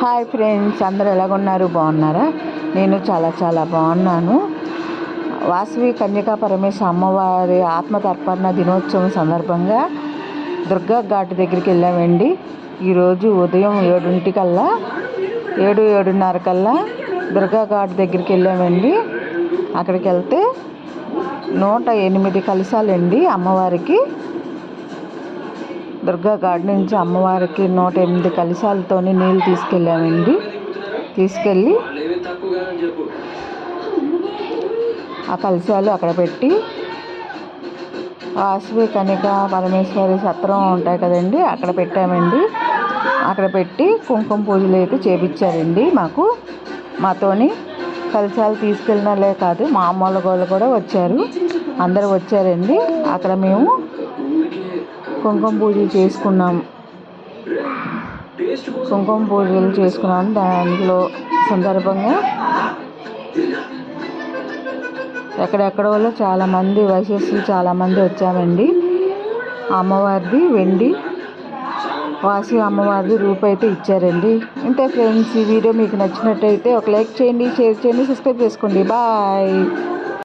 Hi friends, అందరూ ఎలాగున్నారు? బాగున్నారా? నేను చాలా బాగున్నాను. వాసవి కన్యకా పరమేశ్వర అమ్మవారి ఆత్మతర్పణ దినోత్సవం సందర్భంగా దుర్గా ఘాట్ దగ్గరికి వెళ్ళామండి. ఈరోజు ఉదయం 7:30 కల్లా దుర్గా ఘాట్ దగ్గరికి వెళ్ళామండి. అక్కడికి వెళ్తే 108 కలశాలండి అమ్మవారికి. దుర్గా ఘాట్ నుంచి అమ్మవారికి 108 కలశాలతో నీళ్ళు తీసుకెళ్ళామండి. తీసుకెళ్ళి ఆ కలశాలు అక్కడ పెట్టి వాసవి కన్యకా పరమేశ్వరి సత్రం ఉంటాయి కదండి, అక్కడ పెట్టామండి. అక్కడ పెట్టి కుంకుమ పూజలు అయితే చేపించారండి. మాతోని కలశాలు తీసుకెళ్ళినలే కాదు, మామూలు వాళ్ళు కూడా వచ్చారు, అందరూ వచ్చారండి. అక్కడ మేము కుంకుమ పూజలు చేసుకున్నాము. దాంట్లో సందర్భంగా ఎక్కడెక్కడ వాళ్ళు చాలామంది వయస్సులు చాలామంది వచ్చామండి. అమ్మవారిది వెండి వాసి అమ్మవారిది రూపు అయితే ఇచ్చారండి. ఇంతే ఫ్రెండ్స్, ఈ వీడియో మీకు నచ్చినట్టయితే ఒక లైక్ చేయండి, షేర్ చేయండి, సబ్స్క్రైబ్ చేసుకోండి. బాయ్.